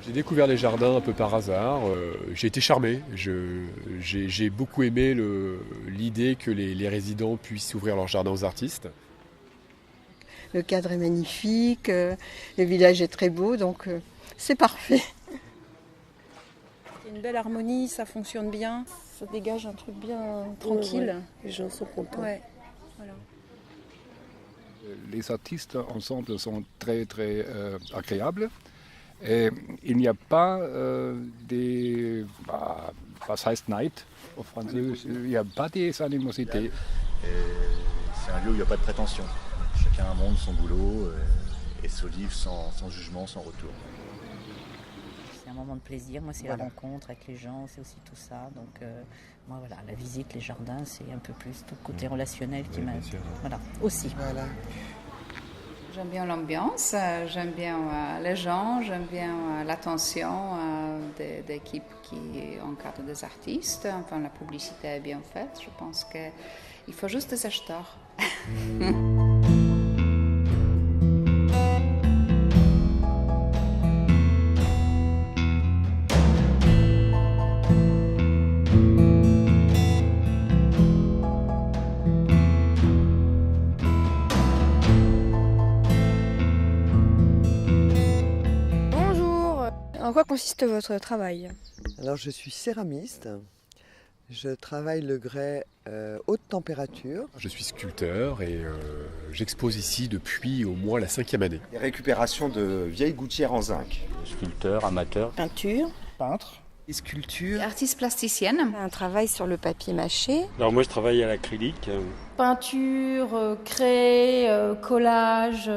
J'ai découvert les jardins un peu par hasard. J'ai été charmé. J'ai beaucoup aimé l'idée que les résidents puissent ouvrir leur jardin aux artistes. Le cadre est magnifique, le village est très beau, donc c'est parfait. Il y a une belle harmonie, ça fonctionne bien, ça dégage un truc bien tranquille. Ouais. Les gens sont contents. Ouais, voilà. Les artistes ensemble sont très très agréables. Et il n'y a pas was heißt Neid au français, il n'y a pas des animosités. C'est un lieu où il n'y a pas de prétention. Chacun monte son boulot et se livre sans jugement, sans retour. C'est un moment de plaisir, moi c'est la rencontre avec les gens, c'est aussi tout ça. Donc moi voilà, la visite, les jardins, c'est un peu plus tout le côté relationnel qui m'a... Voilà, aussi. Voilà. J'aime bien l'ambiance, j'aime bien les gens, j'aime bien l'attention d'équipes qui encadrent des artistes. Enfin, la publicité est bien faite. Je pense qu'il faut juste des acheteurs. En quoi consiste votre travail? Alors je suis céramiste. Je travaille le grès haute température. Je suis sculpteur et j'expose ici depuis au moins la 5e année. Des récupérations de vieilles gouttières en zinc. Sculpteur, amateur. Peinture. Peintre. Des sculptures. Artiste plasticienne. Un travail sur le papier mâché. Alors moi je travaille à l'acrylique. Peinture, craie, collage,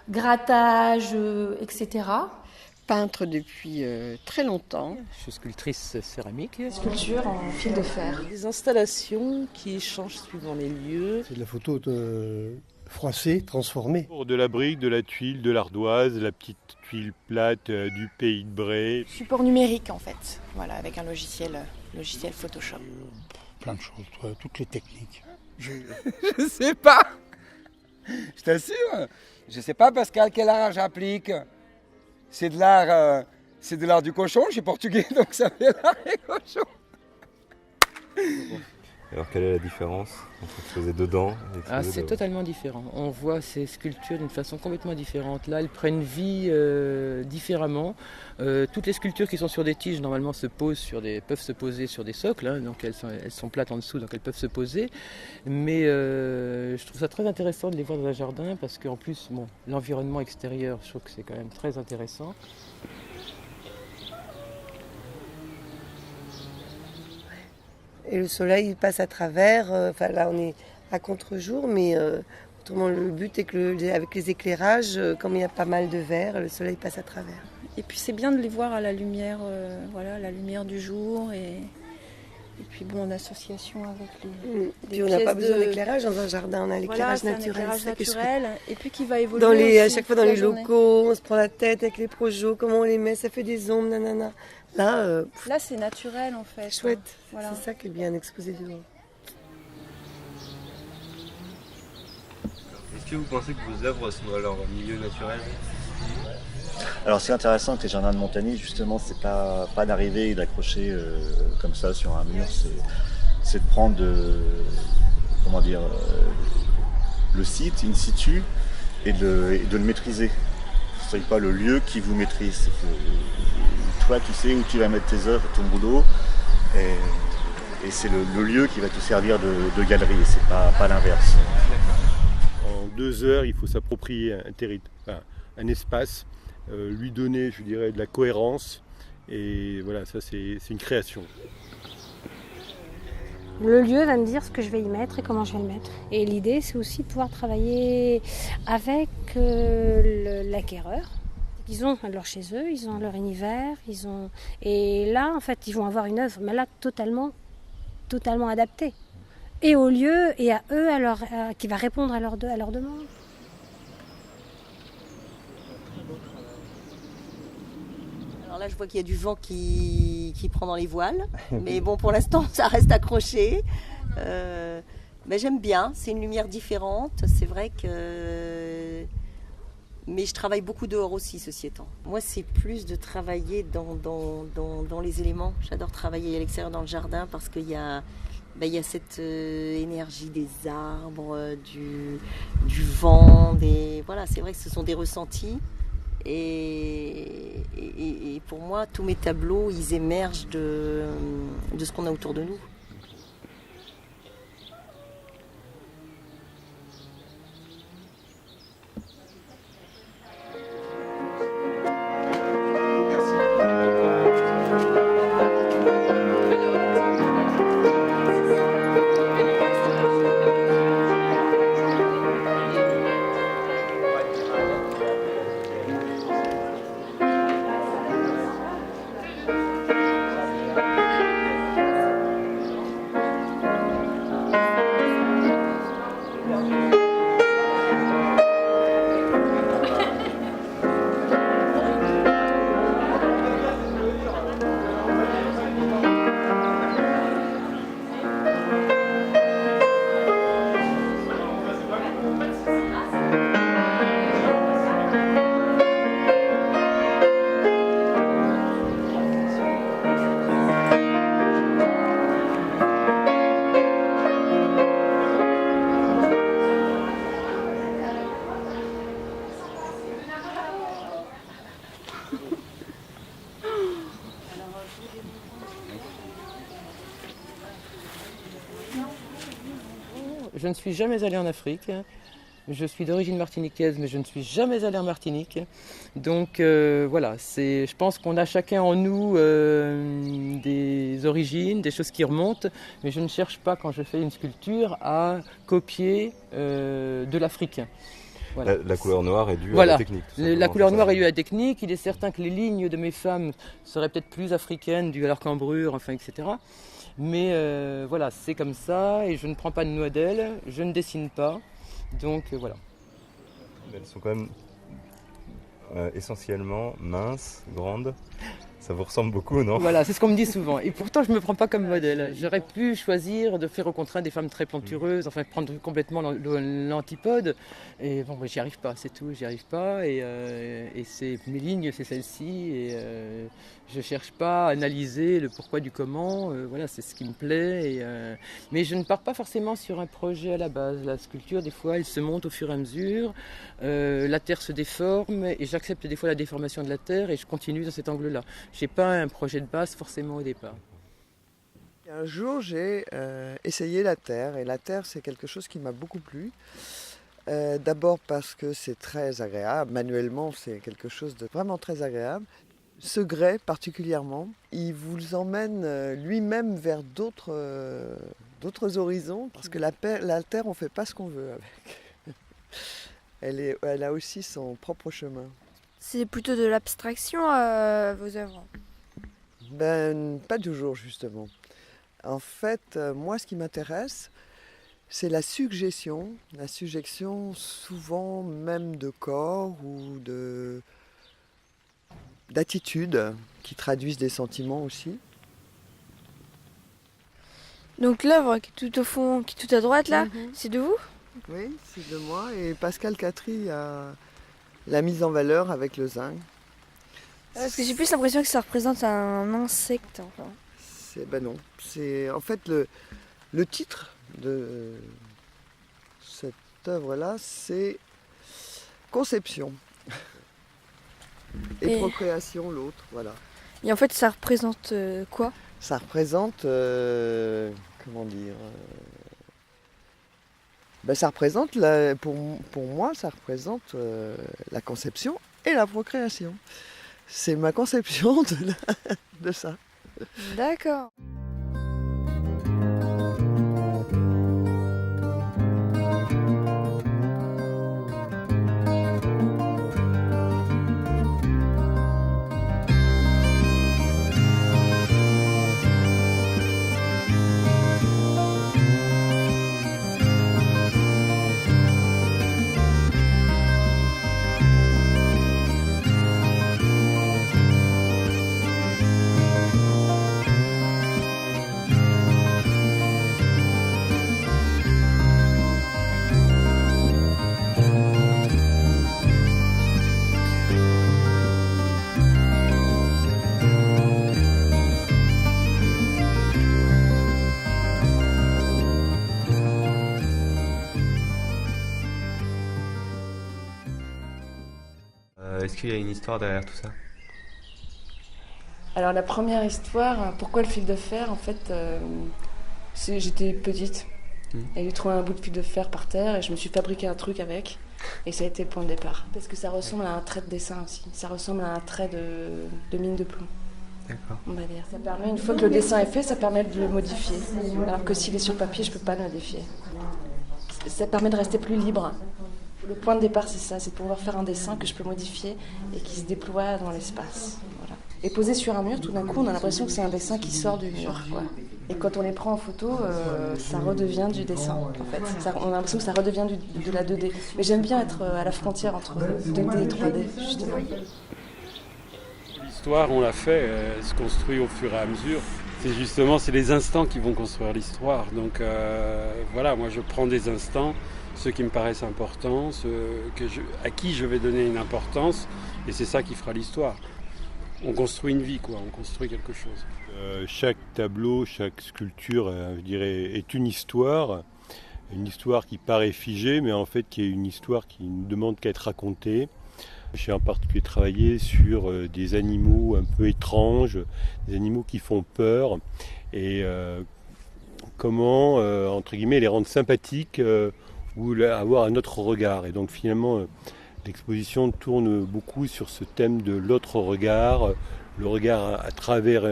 grattage, etc. Peintre depuis très longtemps. Je suis sculptrice céramique. Sculpture en fil de fer. Des installations qui changent suivant les lieux. C'est de la photo froissée, transformée. De la brique, de la tuile, de l'ardoise, la petite tuile plate du pays de Bray. Support numérique en fait, voilà, avec un logiciel Photoshop. Plein de choses, toutes les techniques. Je sais pas. Je t'assure. Je sais pas Pascal, quel art j'applique. C'est de l'art du cochon, je suis portugais, donc ça fait l'art des cochons. Alors quelle est la différence entre exposer dedans et exposer c'est totalement différent. On voit ces sculptures d'une façon complètement différente. Là, elles prennent vie différemment. Toutes les sculptures qui sont sur des tiges, normalement, peuvent se poser sur des socles. Hein, donc elles sont plates en dessous, donc elles peuvent se poser. Mais je trouve ça très intéressant de les voir dans un jardin parce qu'en plus, l'environnement extérieur, je trouve que c'est quand même très intéressant. Et le soleil passe à travers. Là, on est à contre-jour, mais autrement, le but est que avec les éclairages, comme il y a pas mal de verre, le soleil passe à travers. Et puis c'est bien de les voir à la lumière, la lumière du jour et puis en association avec les puis on n'a pas besoin d'éclairage dans un jardin, on a l'éclairage naturel. Un éclairage naturel et puis qui va évoluer. À chaque fois dans les locaux, on se prend la tête avec les projets, comment on les met, ça fait des ombres, nanana. Là, c'est naturel en fait. Chouette, voilà. C'est ça qui est bien exposé devant. Est-ce que vous pensez que vos œuvres sont dans leur milieu naturel? Alors ce qui est intéressant avec les jardins de Montagny, justement, c'est pas d'arriver et d'accrocher comme ça sur un mur, c'est de prendre le site in situ et de le maîtriser. Ce n'est pas le lieu qui vous maîtrise, c'est que toi tu sais où tu vas mettre tes œuvres, ton boulot, et c'est le lieu qui va te servir de galerie, et c'est pas l'inverse. En 2 heures, il faut s'approprier un espace, lui donner, je dirais, de la cohérence, et voilà, ça c'est une création. Le lieu va me dire ce que je vais y mettre et comment je vais le mettre. Et l'idée, c'est aussi de pouvoir travailler avec l'acquéreur. Ils ont leur chez eux, ils ont leur univers, et là, en fait, ils vont avoir une œuvre, mais là, totalement adaptée. Et au lieu, et à eux, qui va répondre à leur demande. Alors là, je vois qu'il y a du vent qui prend dans les voiles, mais bon, pour l'instant, ça reste accroché. Mais j'aime bien, c'est une lumière différente. C'est vrai que Mais je travaille beaucoup dehors aussi, ceci étant. Moi, c'est plus de travailler dans les éléments. J'adore travailler à l'extérieur dans le jardin parce qu'il y a, il y a cette énergie des arbres, du vent. Voilà, c'est vrai que ce sont des ressentis. Et pour moi, tous mes tableaux, ils émergent de ce qu'on a autour de nous. Je ne suis jamais allée en Afrique. Je suis d'origine martiniquaise, mais je ne suis jamais allée en Martinique. Donc voilà, je pense qu'on a chacun en nous des origines, des choses qui remontent, mais je ne cherche pas, quand je fais une sculpture, à copier de l'Afrique. Voilà. La couleur noire est due à la technique. La couleur noire est due à la technique. Il est certain que les lignes de mes femmes seraient peut-être plus africaines, dues à leur cambrure, enfin, etc. Mais voilà, c'est comme ça, et je ne prends pas de noix d'ailes, je ne dessine pas, donc voilà. Elles sont quand même essentiellement minces, grandes. Ça vous ressemble beaucoup, non? Voilà, c'est ce qu'on me dit souvent. Et pourtant, je ne me prends pas comme modèle. J'aurais pu choisir de faire au contraire des femmes très plantureuses, enfin prendre complètement l'antipode. Et bon, j'y arrive pas, c'est tout, j'y arrive pas. Et mes lignes, c'est celle-ci. Et je cherche pas à analyser le pourquoi du comment. Voilà, c'est ce qui me plaît. Mais je ne pars pas forcément sur un projet à la base. La sculpture, des fois, elle se monte au fur et à mesure. La terre se déforme et j'accepte des fois la déformation de la terre et je continue dans cet angle-là. Je n'ai pas un projet de base forcément au départ. Un jour, j'ai essayé la terre, et la terre, c'est quelque chose qui m'a beaucoup plu. D'abord parce que c'est très agréable, manuellement, c'est quelque chose de vraiment très agréable. Ce grès, particulièrement, il vous emmène lui-même vers d'autres horizons, parce que la terre, on ne fait pas ce qu'on veut avec. Elle a aussi son propre chemin. C'est plutôt de l'abstraction vos œuvres? Pas toujours, justement. En fait, moi, ce qui m'intéresse, c'est la suggestion souvent même de corps ou d'attitudes qui traduisent des sentiments aussi. Donc l'œuvre qui est tout au fond, qui est tout à droite là, c'est de vous? Oui, c'est de moi, et Pascal Catry l'a mise en valeur avec le zinc. Parce que j'ai plus l'impression que ça représente un insecte. Enfin. Non, c'est en fait le titre de cette œuvre-là, c'est Conception et Procréation, l'autre, voilà. Et en fait, ça représente quoi? Ça représente, comment dire, ça représente, pour moi, ça représente la conception et la procréation. C'est ma conception de ça. D'accord. Est-ce qu'il y a une histoire derrière tout ça? Alors la première histoire, pourquoi le fil de fer? En fait, j'étais petite et j'ai trouvé un bout de fil de fer par terre et je me suis fabriqué un truc avec et ça a été le point de départ. Parce que ça ressemble à un trait de dessin aussi, ça ressemble à un trait de mine de plomb. D'accord. On va dire. Ça permet, une fois que le dessin est fait, ça permet de le modifier. Alors que s'il est sur papier, je ne peux pas le modifier. Ça permet de rester plus libre. Le point de départ, c'est ça, c'est de pouvoir faire un dessin que je peux modifier et qui se déploie dans l'espace. Voilà. Et posé sur un mur, tout d'un coup, on a l'impression que c'est un dessin qui sort du mur, quoi. Et quand on les prend en photo, ça redevient du dessin, en fait. On a l'impression que ça redevient de la 2D. Mais j'aime bien être à la frontière entre 2D et 3D, justement. L'histoire, on l'a fait, elle se construit au fur et à mesure. C'est les instants qui vont construire l'histoire. Donc voilà, moi je prends des instants, ceux qui me paraissent importants, à qui je vais donner une importance, et c'est ça qui fera l'histoire. On construit une vie, quoi, on construit quelque chose. Chaque tableau, chaque sculpture, je dirais, est une histoire qui paraît figée, mais en fait qui est une histoire qui ne demande qu'à être racontée. J'ai en particulier travaillé sur des animaux un peu étranges, des animaux qui font peur, et comment, entre guillemets, les rendre sympathiques ou avoir un autre regard. Et donc finalement, l'exposition tourne beaucoup sur ce thème de l'autre regard, le regard à travers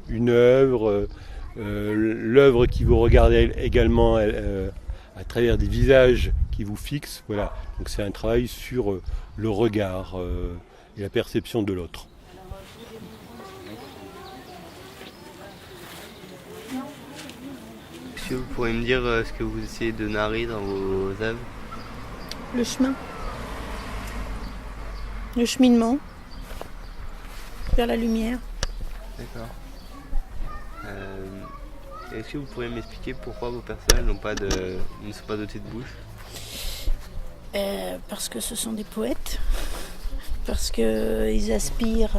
une œuvre, l'œuvre qui vous regarde également à travers des visages qui vous fixent. Voilà. Donc c'est un travail sur le regard et la perception de l'autre. Est-ce que vous pourriez me dire ce que vous essayez de narrer dans vos œuvres? Le chemin. Le cheminement vers la lumière. D'accord. Est-ce que vous pourriez m'expliquer pourquoi vos personnages ne sont pas dotés de bouche? Parce que ce sont des poètes, parce qu'ils aspirent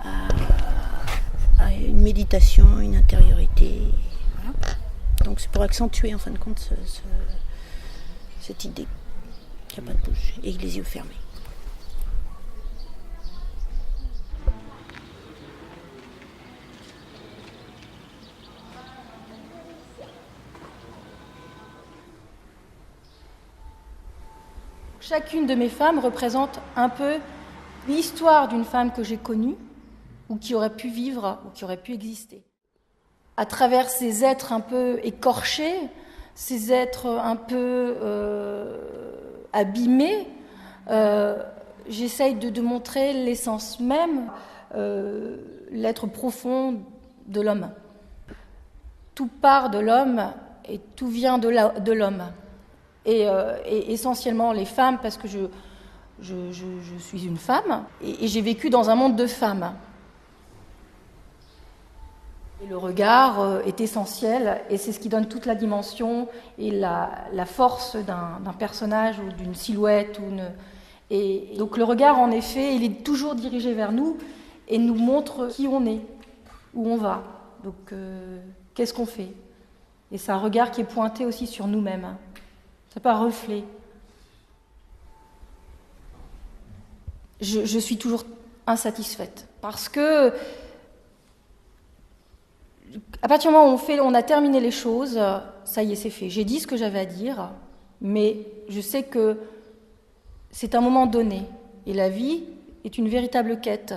à une méditation, une intériorité. Voilà. Donc c'est pour accentuer en fin de compte cette idée qu'il n'y a pas de bouche et les yeux fermés. Chacune de mes femmes représente un peu l'histoire d'une femme que j'ai connue ou qui aurait pu vivre ou qui aurait pu exister. À travers ces êtres un peu écorchés, ces êtres un peu abîmés, j'essaye de montrer l'essence même, l'être profond de l'homme. Tout part de l'homme et tout vient de l'homme. Et essentiellement les femmes, parce que je suis une femme, et j'ai vécu dans un monde de femmes. Et le regard est essentiel, et c'est ce qui donne toute la dimension et la force d'un personnage ou d'une silhouette. Et donc le regard, en effet, il est toujours dirigé vers nous et nous montre qui on est, où on va. Donc qu'est-ce qu'on fait? Et c'est un regard qui est pointé aussi sur nous-mêmes. C'est pas un reflet. Je suis toujours insatisfaite parce que à partir du moment où on a terminé les choses, ça y est, c'est fait. J'ai dit ce que j'avais à dire, mais je sais que c'est un moment donné et la vie est une véritable quête.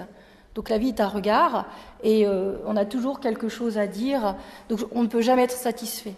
Donc la vie est un regard et on a toujours quelque chose à dire, donc on ne peut jamais être satisfait.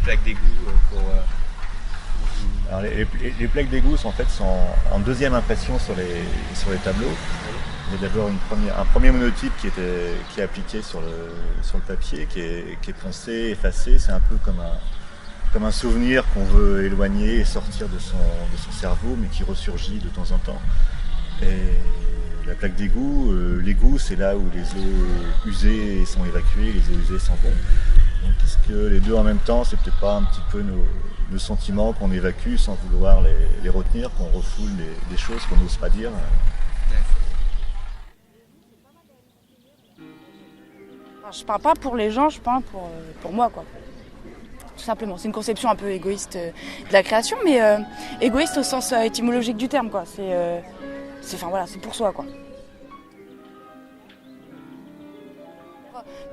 plaques d'égout pour... Alors les plaques d'égout sont en deuxième impression sur les tableaux. Il y a d'abord un premier monotype qui est appliqué sur le papier, qui est poncé, effacé. C'est un peu comme un souvenir qu'on veut éloigner et sortir de son cerveau, mais qui ressurgit de temps en temps. Et la plaque d'égout, l'égout, c'est là où les eaux usées sont évacuées, les eaux usées s'en vont. Donc est-ce que les deux en même temps, c'est peut-être pas un petit peu nos sentiments qu'on évacue sans vouloir les retenir, qu'on refoule des choses qu'on n'ose pas dire? Je peins pas pour les gens, je peins pour moi, quoi. Tout simplement. C'est une conception un peu égoïste de la création, mais égoïste au sens étymologique du terme, quoi. C'est pour soi, quoi.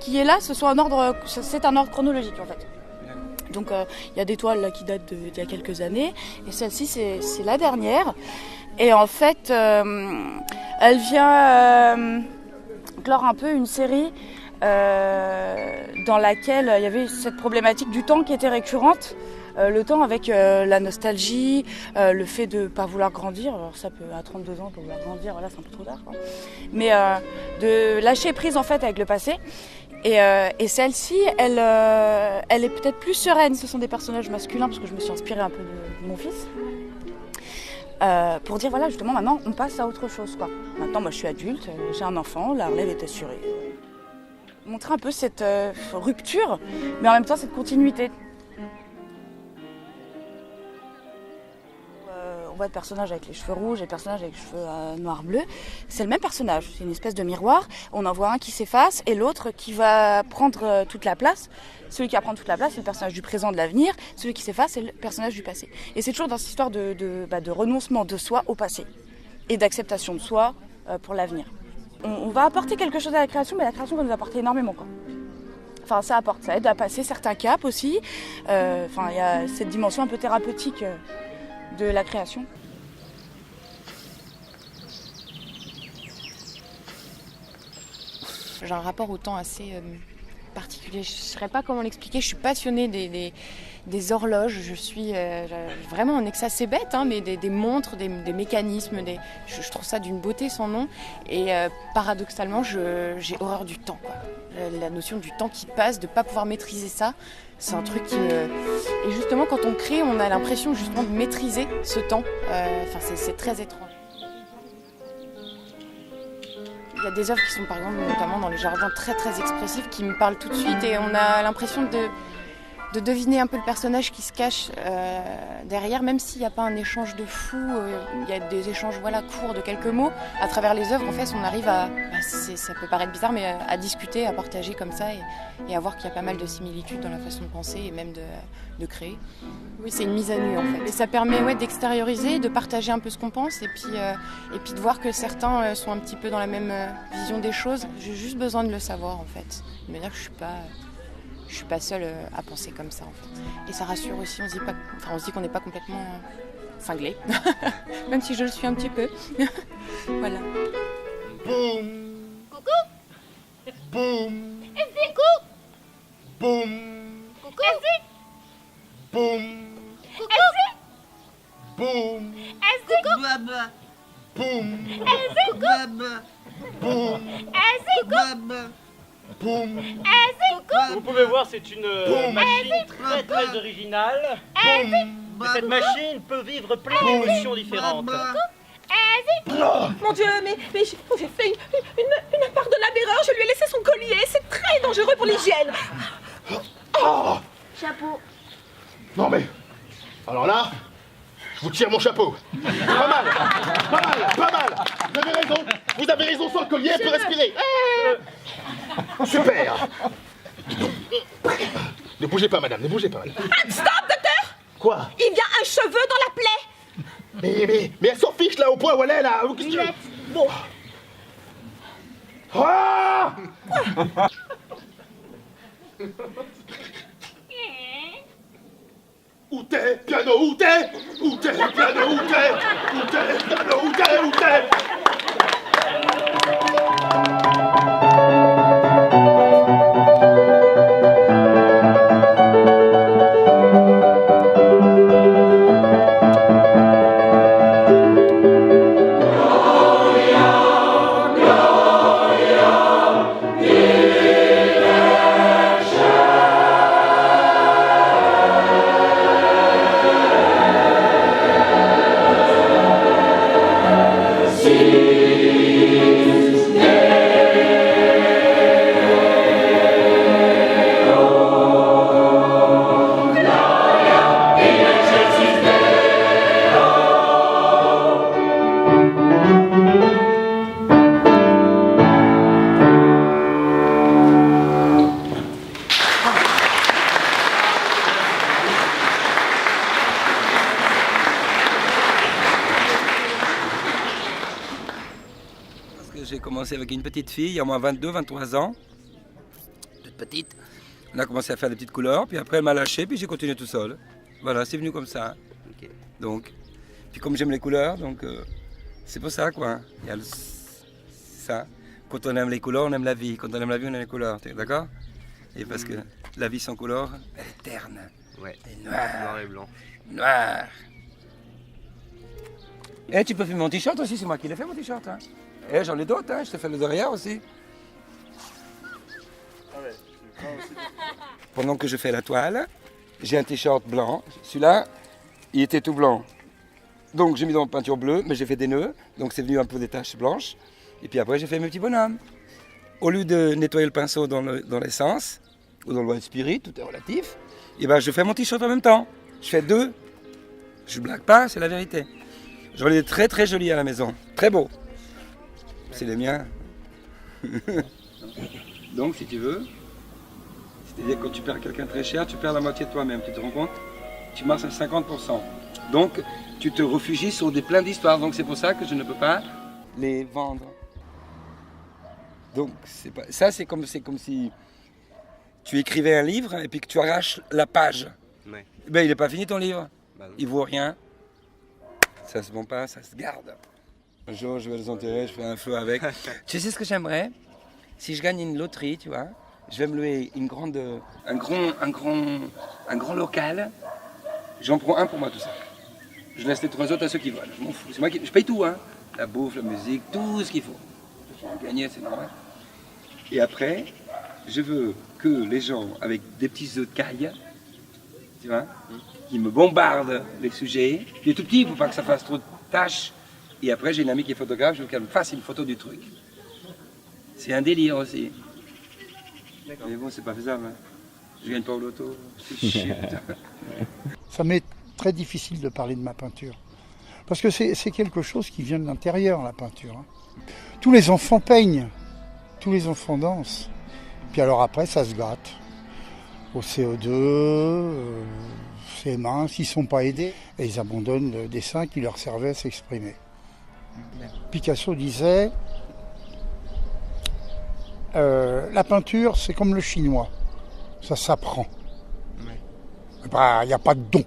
Qui est là, c'est un ordre chronologique, en fait. Donc il y a des toiles là qui datent d'il y a quelques années, et celle-ci c'est la dernière. Et en fait, elle vient clore un peu une série dans laquelle il y avait cette problématique du temps qui était récurrente. Le temps avec la nostalgie, le fait de ne pas vouloir grandir. Alors ça peut, à 32 ans, pas vouloir grandir, voilà, c'est un peu trop tard, quoi. Mais de lâcher prise en fait avec le passé. Et celle-ci, elle est peut-être plus sereine. Ce sont des personnages masculins parce que je me suis inspirée un peu de mon fils. Pour dire, voilà, justement, maintenant, on passe à autre chose, quoi. Maintenant, moi, je suis adulte, j'ai un enfant, la relève est assurée. Montrer un peu cette rupture, mais en même temps, cette continuité. On voit le personnage avec les cheveux rouges et le personnage avec les cheveux noir-bleu. C'est le même personnage, c'est une espèce de miroir. On en voit un qui s'efface et l'autre qui va prendre toute la place. Celui qui va prendre toute la place, c'est le personnage du présent, de l'avenir. Celui qui s'efface, c'est le personnage du passé. Et c'est toujours dans cette histoire de renoncement de soi au passé et d'acceptation de soi pour l'avenir. On va apporter quelque chose à la création, mais la création va nous apporter énormément, quoi. Enfin, ça aide à passer certains caps aussi. Il y a cette dimension un peu thérapeutique de la création. J'ai un rapport au temps assez particulier. Je ne saurais pas comment l'expliquer. Je suis passionnée des horloges. Je suis vraiment en excès, c'est bête, hein, mais des montres, des mécanismes. Je trouve ça d'une beauté sans nom. Et paradoxalement, j'ai horreur du temps, quoi. La notion du temps qui passe, de ne pas pouvoir maîtriser ça, c'est un truc qui me... Et justement, quand on crée, on a l'impression justement de maîtriser ce temps. C'est très étrange. Il y a des œuvres qui sont, par exemple, notamment dans les jardins, très très expressives, qui me parlent tout de suite, et on a l'impression de deviner un peu le personnage qui se cache derrière, même s'il n'y a pas un échange de fou, il y a des échanges courts de quelques mots. À travers les œuvres, en fait, on arrive à, ça peut paraître bizarre, mais à discuter, à partager comme ça, et à voir qu'il y a pas mal de similitudes dans la façon de penser et même de créer. Oui, c'est une mise à nu, en fait. Et ça permet d'extérioriser, de partager un peu ce qu'on pense, et puis de voir que certains sont un petit peu dans la même vision des choses. J'ai juste besoin de le savoir, en fait. De manière que je suis pas seule à penser comme ça, en fait. Et ça rassure aussi, on se dit qu'on n'est pas complètement cinglé, même si je le suis un petit peu. Voilà. Boum. Coucou. Boum. Coucou. Boum. Coucou. Boum. Coucou. Boum. Coucou. Boum. Boum. Boum. Vous pouvez voir, c'est une machine très très originale. Et cette machine peut vivre plein d'émotions différentes. Mon Dieu, mais j'ai fait une impardonnable erreur. Je lui ai laissé son collier. C'est très dangereux pour l'hygiène. Oh. Chapeau. Non mais, alors là, je vous tire mon chapeau. Pas mal. Vous avez raison, sans le collier, elle peut respirer. Super. Ne bougez pas, madame, ne bougez pas. Stop, docteur. Quoi? Il y a un cheveu dans la plaie. Mais elle s'en fiche là, au point où elle est là. Bon. Ah. Où t'es, piano, où t'es? Où t'es, piano, où t'es? Où t'es, piano, où t'es? Où t'es? j'ai commencé avec une petite fille, il y a au moins 22, 23 ans. Toute petite. On a commencé à faire des petites couleurs, puis après elle m'a lâché, puis j'ai continué tout seul. Voilà, c'est venu comme ça. Ok. Donc, puis comme j'aime les couleurs, donc c'est pour ça quoi. Il y a ça. Quand on aime les couleurs, on aime la vie. Quand on aime la vie, on aime les couleurs. D'accord? Et parce que la vie sans couleur, elle est terne. Ouais. Elle est noire. Noir et blanc. Noir. Et tu peux faire mon t-shirt aussi, c'est moi qui l'ai fait mon t-shirt. Hein. Et j'en ai d'autres, hein. Je te fais le derrière aussi. Ah ouais, Pendant que je fais la toile, j'ai un t-shirt blanc. Celui-là, il était tout blanc. Donc j'ai mis dans la peinture bleue, mais j'ai fait des nœuds. Donc c'est venu un peu des taches blanches. Et puis après, j'ai fait mes petits bonhommes. Au lieu de nettoyer le pinceau dans l'essence, ou dans le white spirit, tout est relatif, et ben je fais mon t-shirt en même temps. Je fais deux. Je blague pas, c'est la vérité. J'en ai des très très jolis à la maison. Très beaux. C'est les miens. Donc si tu veux, c'est-à-dire quand tu perds quelqu'un très cher, tu perds la moitié de toi-même, tu te rends compte? Tu marches à 50%. Donc tu te réfugies sur plein d'histoires. Donc c'est pour ça que je ne peux pas les vendre. Donc c'est comme si tu écrivais un livre et puis que tu arraches la page. Ouais. Ben, il n'est pas fini ton livre. Bah, Il vaut rien. Ça se vend pas, ça se garde. Un jour, je vais les enterrer, je fais un feu avec. Tu sais ce que j'aimerais? Si je gagne une loterie, tu vois, je vais me louer un grand local. J'en prends un pour moi tout ça. Je laisse les 3 autres à ceux qui veulent. Je m'en fous. C'est moi qui, je paye tout, hein. La bouffe, la musique, tout ce qu'il faut. Je vais gagner, c'est normal. Et après, je veux que les gens avec des petits œufs de caille, tu vois, qui me bombardent les sujets. Il est tout petit, il ne faut pas que ça fasse trop de tâches. Et après, j'ai une amie qui est photographe, je veux qu'elle me fasse une photo du truc. C'est un délire aussi. Mais bon, c'est pas faisable. Hein. Je gagne pas au loto. C'est chiant. Ça m'est très difficile de parler de ma peinture. Parce que c'est quelque chose qui vient de l'intérieur, la peinture. Hein. Tous les enfants peignent. Tous les enfants dansent. Puis alors après, ça se gâte. Au CE2, CM1, s'ils ne sont pas aidés, et ils abandonnent le dessin qui leur servait à s'exprimer. Picasso disait, la peinture, c'est comme le chinois. Ça s'apprend. Il n'y a pas de don.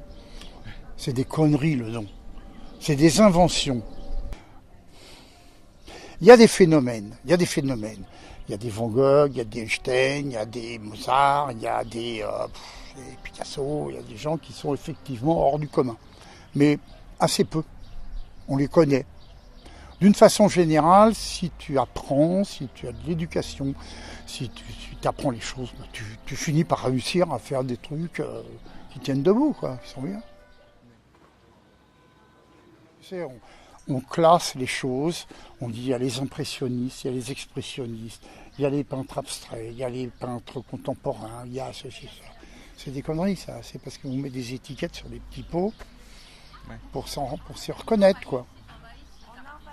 C'est des conneries, le don. C'est des inventions. Il y a des phénomènes. Il y a des Van Gogh, il y a des Einstein, il y a des Mozart, il y a des Picasso, il y a des gens qui sont effectivement hors du commun. Mais assez peu. On les connaît. D'une façon générale, si tu apprends, si tu as de l'éducation, si tu apprends les choses, tu finis par réussir à faire des trucs qui tiennent debout, quoi, qui sont bien. Tu sais, on classe les choses, on dit il y a les impressionnistes, il y a les expressionnistes, il y a les peintres abstraits, il y a les peintres contemporains, il y a ceci, ça. C'est des conneries, ça. C'est parce qu'on met des étiquettes sur des petits pots pour s'y reconnaître, quoi.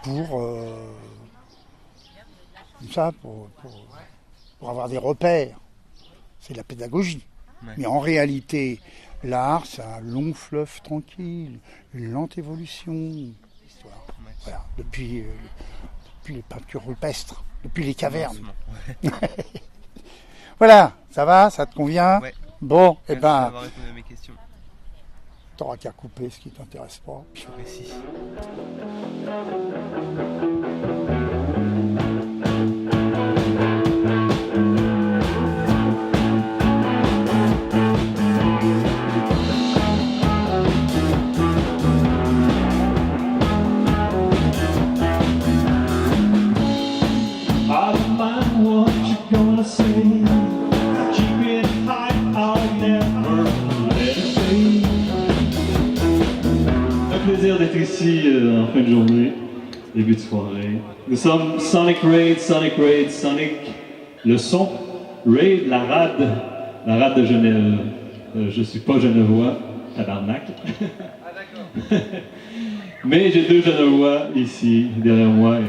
Pour avoir des repères. C'est de la pédagogie. Ouais. Mais en réalité, l'art, c'est un long fleuve tranquille, une lente évolution. Ouais. Voilà, depuis les peintures rupestres, depuis les cavernes. Ouais. Voilà, ça va, ça te convient? Ouais. Bon, et ben, répondu à mes questions. T'auras qu'à couper ce qui t'intéresse pas. Merci. D'être ici en fin de journée, début de soirée. Nous sommes Sonic Raid, le son, Raid, la rade de Genève. Je suis pas genevois, tabarnak. Mais j'ai 2 genevois ici, derrière moi.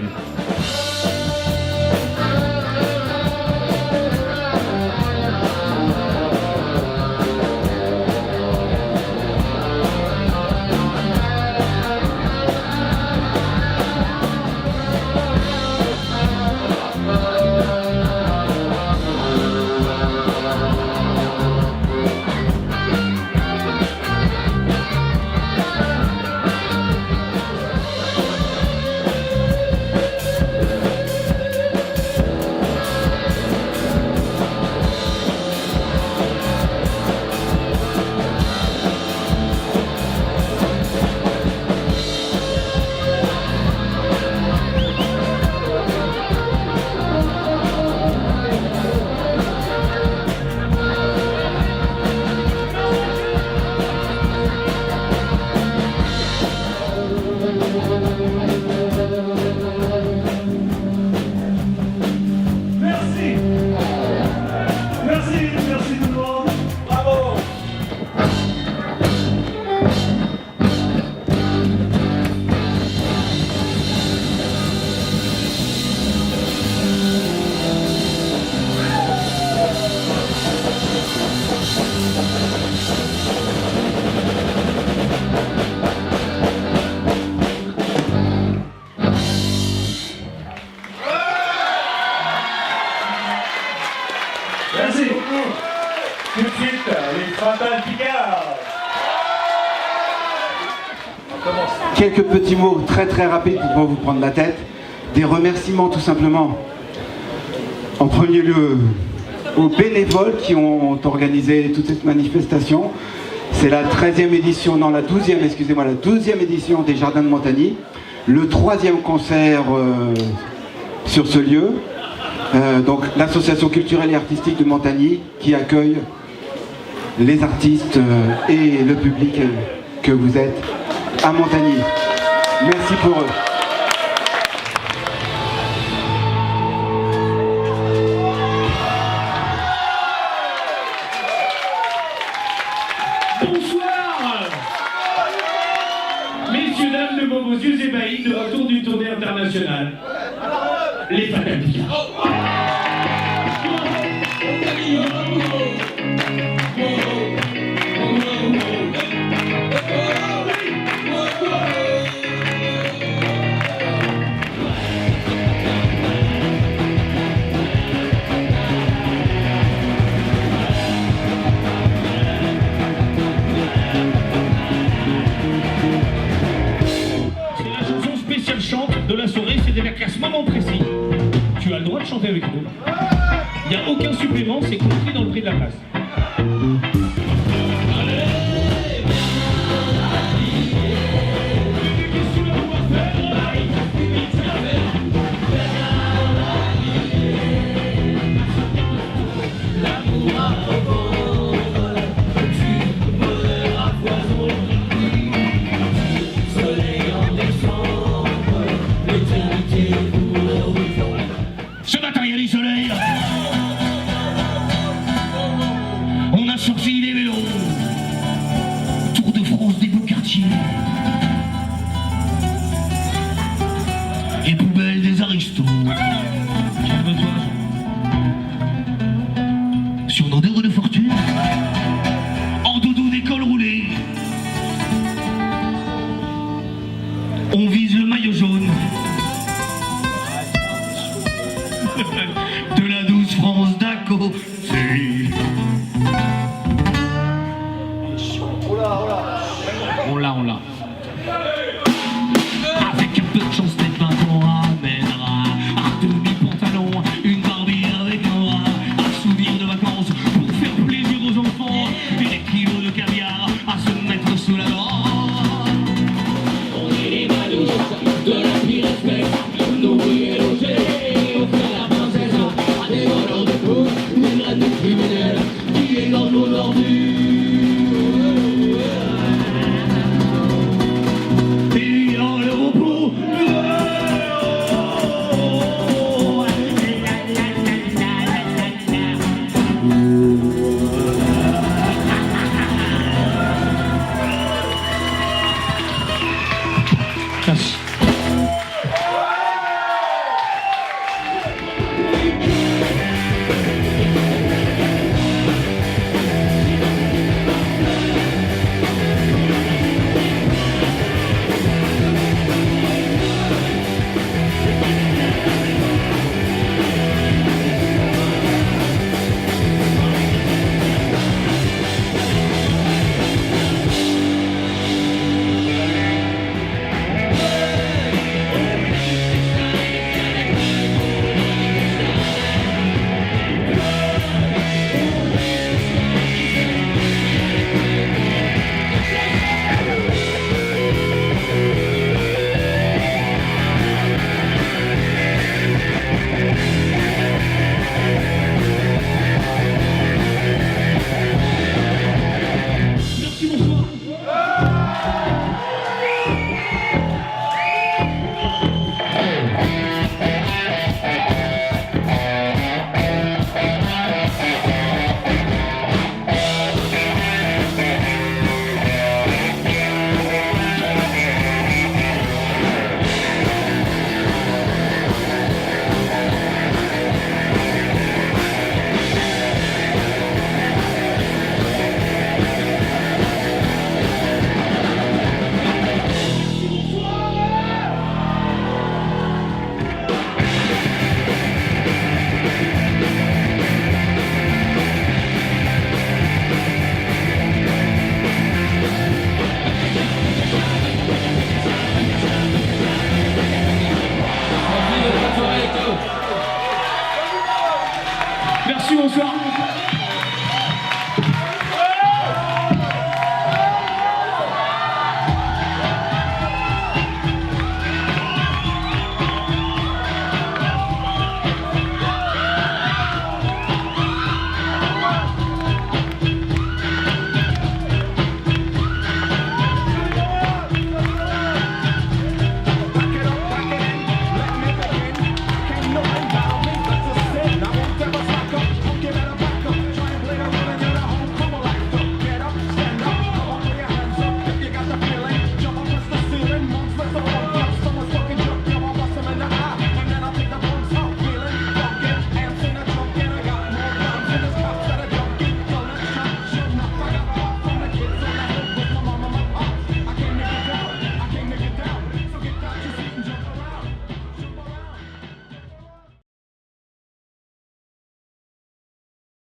Quelques petits mots très rapides pour ne pas vous prendre la tête. Des remerciements tout simplement. En premier lieu, aux bénévoles qui ont organisé toute cette manifestation. C'est la 13e édition, non la 12e, excusez-moi, la 12e édition des Jardins de Montagny. Le 3e concert sur ce lieu. Donc l'association culturelle et artistique de Montagny qui accueille les artistes et le public que vous êtes à Montagny. Merci pour eux. Bonsoir, messieurs, dames, devant vos yeux ébahis de retour d'une tournée internationale. Les Fatalities. De la soirée, c'est-à-dire qu'à ce moment précis, tu as le droit de chanter avec nous. Il n'y a aucun supplément, c'est compris dans le prix de la place. Ce matin, il y a du soleil. On a sorti les vélos. Tour de France des beaux quartiers. Les poubelles des aristos. J'ai besoin. Sur nos 2 roues de fortune. En doudou des cols roulés. On vise le maillot jaune. De la douce France d'à côté. On l'a. Avec un peu de chance,